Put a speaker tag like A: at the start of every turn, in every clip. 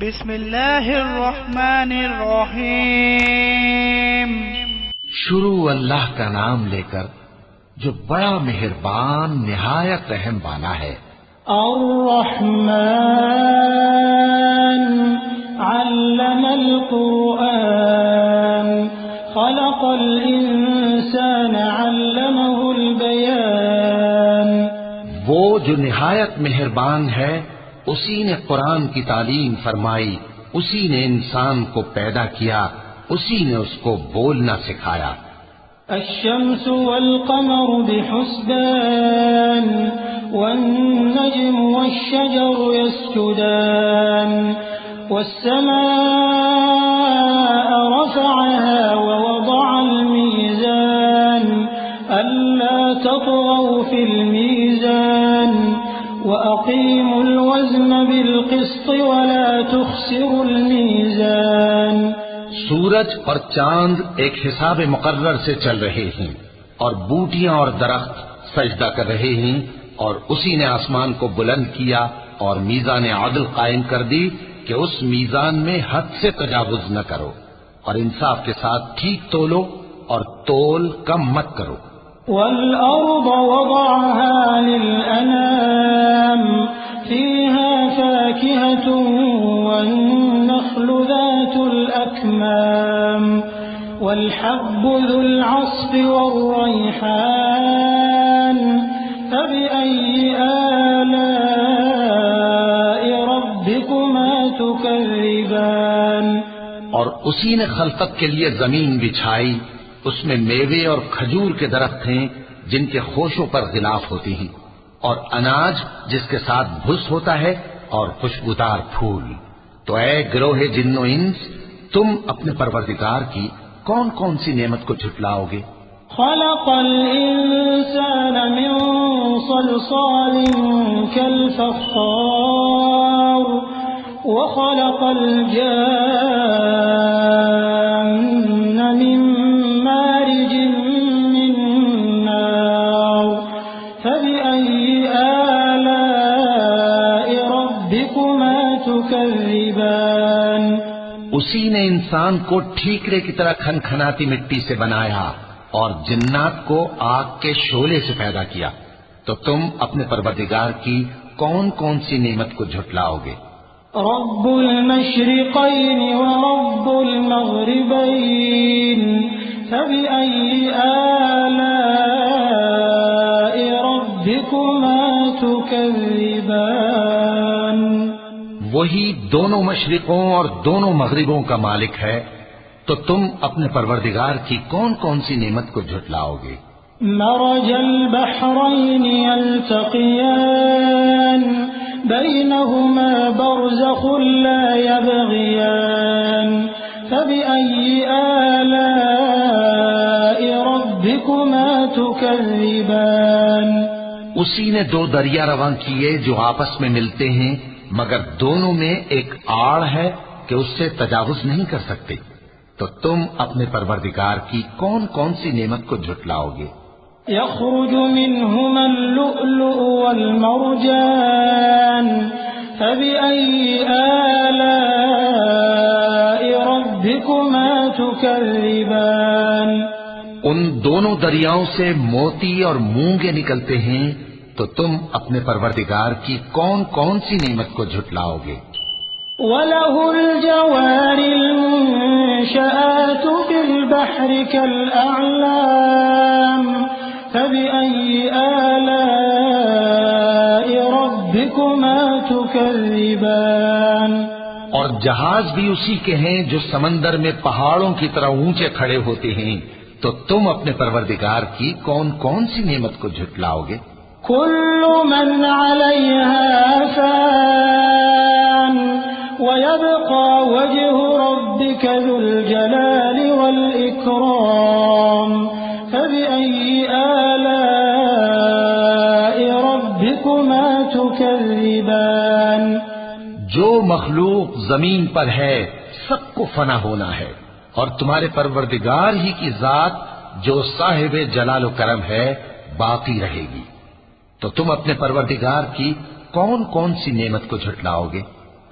A: بسم اللہ الرحمن الرحیم۔
B: شروع اللہ کا نام لے کر جو بڑا مہربان نہایت رحم والا ہے۔
C: الرحمن علم القرآن خلق الانسان علمه البیان۔
B: وہ جو نہایت مہربان ہے اسی نے قرآن کی تعلیم فرمائی، اسی نے انسان کو پیدا کیا، اسی نے اس کو بولنا سکھایا۔
C: الشمس والقمر بحسبان والنجم والشجر يسجدان والسماء رفعها ووضع الميزان ألا تطغوا في الميزان وأقيموا الوزن بالقسط ولا تخسروا الميزان۔
B: سورج اور چاند ایک حساب مقرر سے چل رہے ہیں، اور بوٹیاں اور درخت سجدہ کر رہے ہیں، اور اسی نے آسمان کو بلند کیا اور میزان عدل قائم کر دی کہ اس میزان میں حد سے تجاوز نہ کرو، اور انصاف کے ساتھ ٹھیک تولو اور تول کم مت کرو۔
C: والأرض وضعها للأنام فيها فاكهة والنخل ذات الأكمام والحب ذو العصف والريحان فبأي آلاء ربكما تكذبان۔
B: اور اسی نے خلقت کے لیے زمین بچھائی، اس میں میوے اور کھجور کے درخت ہیں جن کے خوشوں پر غلاف ہوتی ہیں، اور اناج جس کے ساتھ بھس ہوتا ہے، اور خوشبودار پھول۔ تو اے گروہ جن و انس، تم اپنے پروردگار کی کون کون سی نعمت کو جھٹلاؤ گے؟
C: خلق الإنسان من صلصال كالفخار وخلق الجان من مارج من نار فبأي آلاء ربكما تكذبان۔
B: اسی نے انسان کو ٹھیکرے کی طرح کھنکھناتی مٹی سے بنایا اور جنات کو آگ کے شعلے سے پیدا کیا، تو تم اپنے پروردگار کی کون کون سی نعمت کو جھٹلاؤ گے؟
C: رب المشرقين ورب المغربين فبأي آلاء ربكما تكذبان۔
B: وہی دونوں مشرقوں اور دونوں مغربوں کا مالک ہے، تو تم اپنے پروردگار کی کون کون سی نعمت کو جھٹلاؤ گے؟
C: مرج البحرين يلتقيان بينهما برزخ لا يبغيان فبأي آلاء ربكما تكذبان۔
B: اسی نے دو دریا رواں کیے جو آپس میں ملتے ہیں، مگر دونوں میں ایک آڑ ہے کہ اس سے تجاوز نہیں کر سکتے، تو تم اپنے پروردگار کی کون کون سی نعمت کو جھٹلاؤ گے؟
C: يخرج منهما اللؤلؤ والمرجان فبأي آلاء ربكما تكذبان۔
B: ان دونوں دریاؤں سے موتی اور مونگے نکلتے ہیں، تو تم اپنے پروردگار کی کون کون سی نعمت کو جھٹلاؤ گے؟
C: وَلَهُ الْجَوَارِ الْمُنشَآتُ فِي الْبَحْرِ كَالْأَعْلَامِ فَبِأَيِّ آلَاءِ رَبِّكُمَا تُكَذِّبَانِ۔
B: اور جہاز بھی اسی کے ہیں جو سمندر میں پہاڑوں کی طرح اونچے کھڑے ہوتے ہیں، تو تم اپنے پروردگار کی کون کون سی نعمت کو جھٹلاؤ گے؟
C: كل من عليها فان ويبقى وجه ربك ذو الجلال والإكرام فبأي آلاء ربكما تكذبان۔
B: جو مخلوق زمین پر ہے سب کو فنا ہونا ہے، اور تمہارے پروردگار ہی کی ذات جو صاحب جلال و کرم ہے باقی رہے گی، تو تم اپنے پروردگار کی کون کون سی نعمت کو جھٹلاؤ گے؟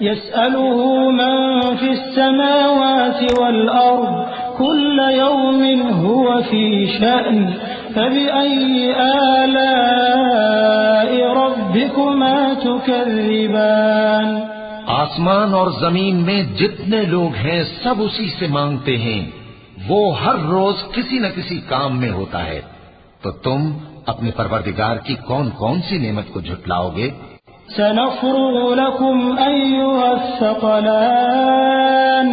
C: يسأله من في السماوات والأرض كل يوم هو في شأن فبأي آلاء ربكما تكذبان
B: آسمان اور زمین میں جتنے لوگ ہیں سب اسی سے مانگتے ہیں، وہ ہر روز کسی نہ کسی کام میں ہوتا ہے، تو تم اپنے پروردگار کی کون کون سی نعمت کو جھٹلاؤ گے؟
C: سنفرغ لكم أيها الثقلان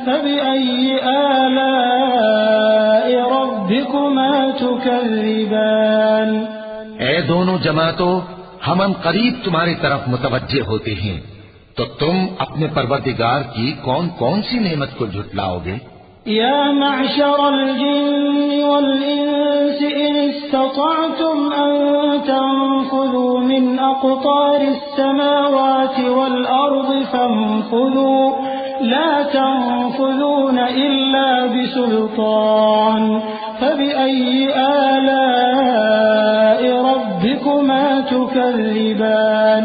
C: فبأي آلاء ربكما تكذبان
B: اے دونوں جماعتوں، ہم ان قریب تمہاری طرف متوجہ ہوتے ہیں، تو تم اپنے پروردگار کی کون کون سی نعمت کو جھٹلاؤ گے؟
C: يا معشر الجن والإنس إن استطعتم أن تنفذوا من أقطار السماوات والأرض فانفذوا لا تنفذون إلا بسلطان فبأي آلاء ربكما تكذبان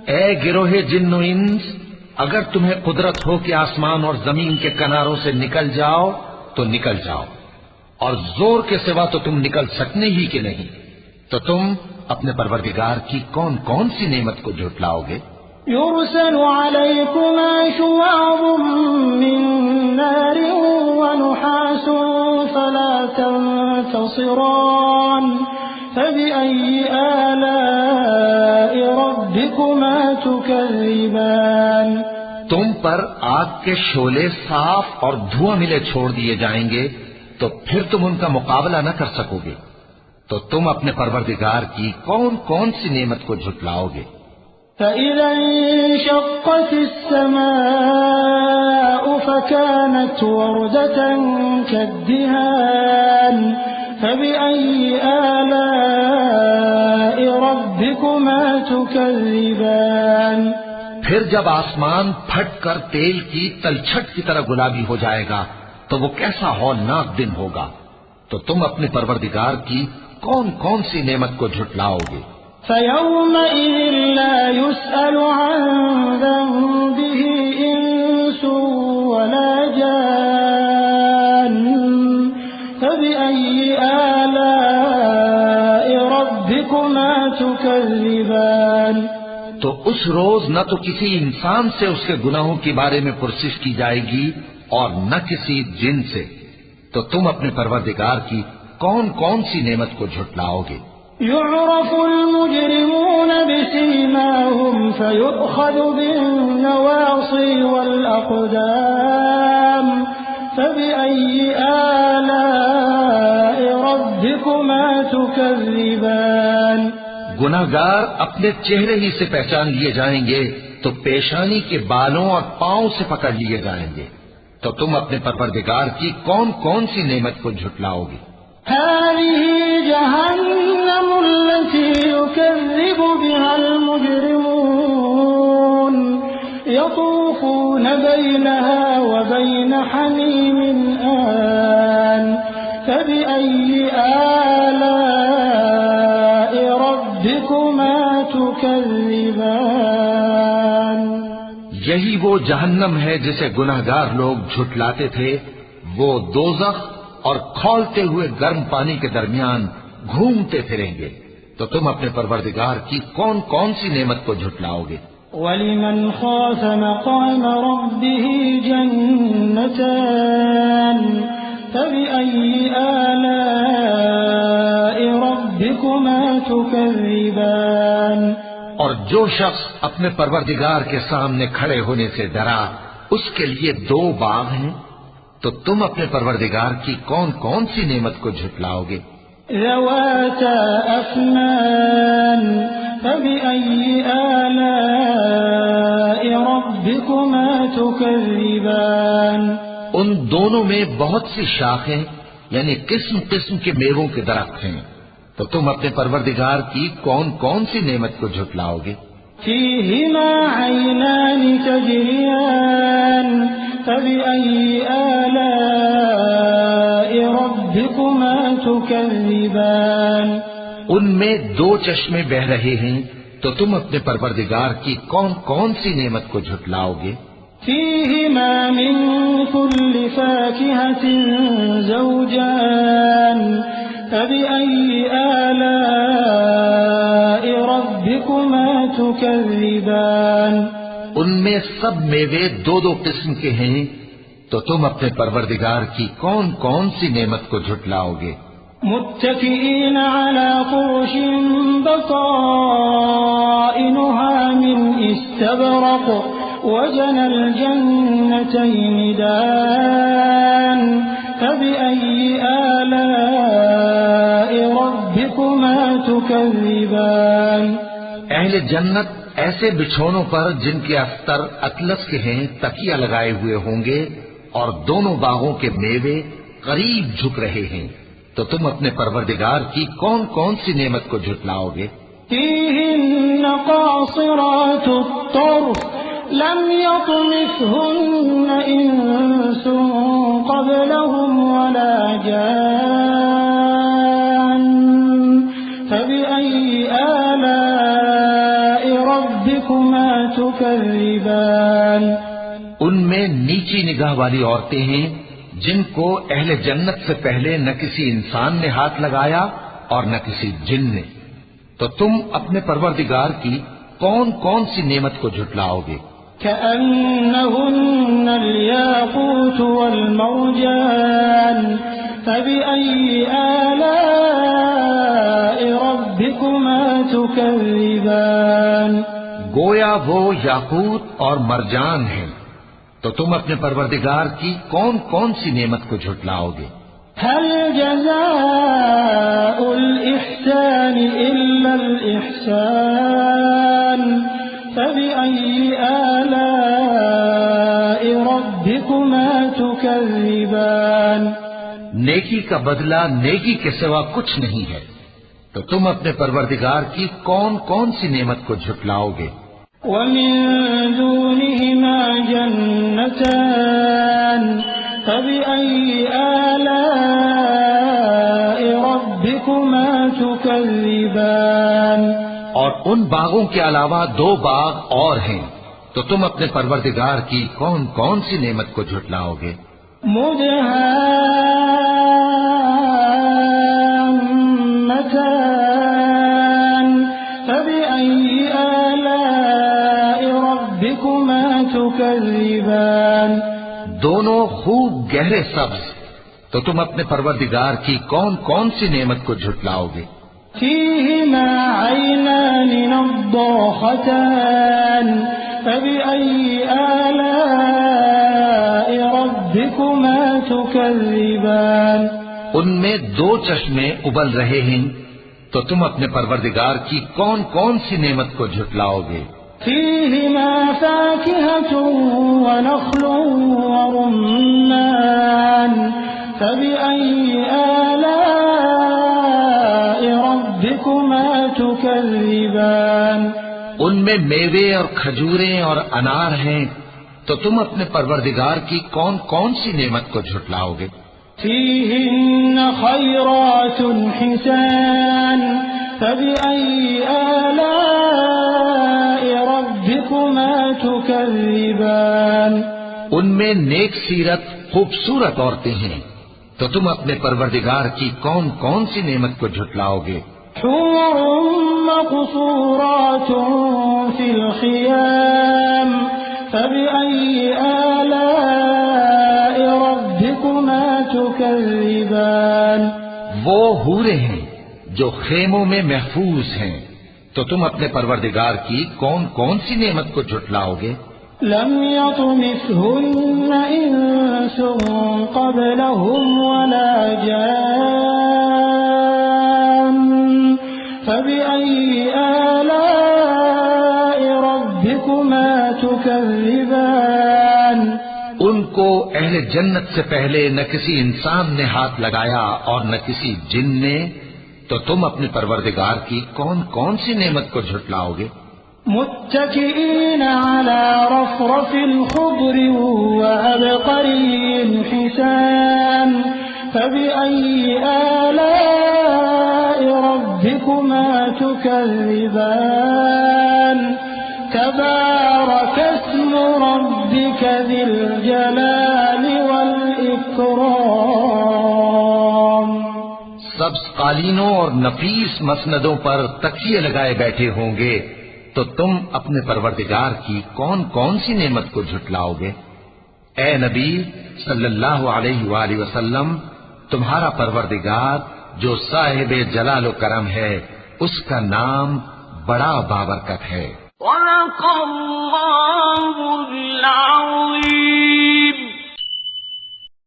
B: اے گروہ جن و انس، اگر تمہیں قدرت ہو کہ آسمان اور زمین کے کناروں سے نکل جاؤ تو نکل جاؤ، اور زور کے سوا تو تم نکل سکنے ہی کہ نہیں، تو تم اپنے پروردگار کی کون کون سی نعمت کو جھٹلاؤ گے؟
C: يرسل عليكما شواظ من نار ونحاس فلا تنتصران فبأي آلاء ربكما تكذبان
B: تم پر آگ کے شعلے صاف اور دھواں ملے چھوڑ دیے جائیں گے، تو پھر تم ان کا مقابلہ نہ کر سکو گے، تو تم اپنے پروردگار کی کون کون سی نعمت کو جھٹلاؤ گے؟
C: فإذا انشقت السماء فكانت وردة كالدهان فبأي آلاء ربكما تكذبان
B: پھر جب آسمان پھٹ کر تیل کی تلچھٹ کی طرح گلابی ہو جائے گا تو وہ کیسا ہولناک دن ہوگا، تو تم اپنے پروردگار کی کون کون سی نعمت کو جھٹلاؤ گے؟
C: فيومئذ لا يسأل عن ذنبه إنس ولا جان فبأي آلاء ربكما تكذبان
B: تو اس روز نہ تو کسی انسان سے اس کے گناہوں کے بارے میں پرسش کی جائے گی اور نہ کسی جن سے، تو تم اپنے پروردگار کی کون کون سی نعمت کو جھٹلاؤ گے؟
C: يعرف المجرمون بسيماهم فيؤخذ بالنواصي والأقدام فبأي آلاء ربكما تكذبان
B: گناہگار اپنے چہرے ہی سے پہچان لیے جائیں گے تو پیشانی کے بالوں اور پاؤں سے پکڑ لیے جائیں گے، تو تم اپنے پروردگار کی کون کون سی نعمت کو جھٹلاؤ گے؟
C: هذه جهنم التي يكذب بها المجرمون يطوفون بينها وبين حميم آن فبأي آلاء ربكما تكذبان
B: یہی وہ جہنم ہے جسے گناہگار لوگ جھٹلاتے تھے، وہ دوزخ اور کھولتے ہوئے گرم پانی کے درمیان گھومتے پھریں گے، تو تم اپنے پروردگار کی کون کون سی نعمت کو جھٹلاؤ گے؟
C: وَلِمَنْ خَافَ مَقَامَ رَبِّهِ جَنَّتَانِ فَبِأَيِّ آلَاءِ رَبِّكُمَا تُكَذِّبَانِ
B: اور جو شخص اپنے پروردگار کے سامنے کھڑے ہونے سے ڈرا، اس کے لیے دو باغ ہیں، تو تم اپنے پروردگار کی کون کون سی نعمت کو جھٹلاؤ گے؟
C: ذواتا افنان فبأي آلاء ربكما تكذبان
B: ان دونوں میں بہت سی شاخیں یعنی قسم قسم کے میووں کے درخت ہیں، تو تم اپنے پروردگار کی کون کون سی نعمت کو جھٹلاؤ گے؟
C: فيهما عينان تجريان فبأي آلاء ربكما تكذبان
B: ان میں دو چشمے بہ رہے ہیں، تو تم اپنے پروردگار کی کون کون سی نعمت کو جھٹلاؤ گے؟
C: فيهما من كل فاكهة زوجان فبأي آلاء ربكما تكذبان
B: ان میں سب میوے دو دو قسم کے ہیں، تو تم اپنے پروردگار کی کون کون سی نعمت کو جھٹلاؤ گے؟
C: متكئين على فرش بطائنها من استبرق وجنى الجنتين دان فبأي آلاء ربكما تكذبان
B: اہل جنت ایسے بچھونوں پر جن کے استر اطلس کے ہیں تکیہ لگائے ہوئے ہوں گے، اور دونوں باغوں کے میوے قریب جھک رہے ہیں، تو تم اپنے پروردگار کی کون کون سی نعمت کو جھٹلاؤ گے؟
C: فيهن قاصرات الطرف لم يطمثهن إنس قبلهم ولا جان فبأي آلاء ربكما تكذبان
B: ان میں نیچی نگاہ والی عورتیں ہیں جن کو اہل جنت سے پہلے نہ کسی انسان نے ہاتھ لگایا اور نہ کسی جن نے، تو تم اپنے پروردگار کی کون کون سی نعمت کو جھٹلاؤ گے؟
C: كأنهن الياقوت والمرجان فبأي آلاء ربكما تكذبان
B: گویا وہ یاقوت اور مرجان ہیں، تو تم اپنے پروردگار کی کون کون سی نعمت کو جھٹلاؤ گے؟
C: هل جزاء الإحسان إلا الإحسان فبأي آلاء ربكما تكذبان
B: نیکی کا بدلہ نیکی کے سوا کچھ نہیں ہے، تو تم اپنے پروردگار کی کون کون سی نعمت کو جھٹلاؤ گے؟
C: ومن دونهما جنتان فبأي آلاء ربكما تكذبان
B: اور ان باغوں کے علاوہ دو باغ اور ہیں، تو تم اپنے پروردگار کی کون کون سی نعمت کو جھٹلاؤ گے؟
C: مدهامتان فبأي آلاء ربكما تكذبان
B: دونوں خوب گہرے سبز، تو تم اپنے پروردگار کی کون کون سی نعمت کو جھٹلاؤ گے؟
C: فيهما عينان نضاختان فبأي آلاء ربكما تكذبان
B: ان میں دو چشمے ابل رہے ہیں، تو تم اپنے پروردگار کی کون کون سی نعمت کو جھٹلاؤ گے؟
C: فيهما فاكهة ونخل ورمان فبأي آلاء ربكما تكذبان
B: ان میں میوے اور کھجوریں اور انار ہیں، تو تم اپنے پروردگار کی کون کون سی نعمت کو جھٹلاؤ گے؟
C: فيهن خيرات حسان فبأي آلاء ربكما تكذبان
B: ان میں نیک سیرت خوبصورت عورتیں ہیں، تو تم اپنے پروردگار کی کون کون سی نعمت کو جھٹلاؤ گے؟
C: حور مقصورات في الخيام فبأي آلاء ربكما تكذبان
B: وہ حوریں ہیں جو خیموں میں محفوظ ہیں، تو تم اپنے پروردگار کی کون کون سی نعمت کو جھٹلاؤ گے؟
C: لم يطمثهن إنس قبلهم ولا جان فبأي آلاء ربكما تكذبان
B: ان کو اہل جنت سے پہلے نہ کسی انسان نے ہاتھ لگایا اور نہ کسی جن نے، تو تم اپنے پروردگار کی کون کون سی نعمت کو جھٹلاؤ گے؟
C: متكئين على رفرف خضر وعبقري حسان فبأي آلاء آلاء ربكما تكذبان تبارك اسم ربك ذي الجلال والإكرام.
B: سبز قالینوں اور نفیس مسندوں پر تکیے لگائے بیٹھے ہوں گے تو تم اپنے پروردگار کی کون کون سی نعمت کو جھٹلاؤ گے؟ اے نبی صلی اللہ علیہ وآلہ وسلم، تمہارا پروردگار جو صاحب جلال و کرم ہے اس کا نام بڑا بابرکت ہے.
D: صدق اللہ العظیم.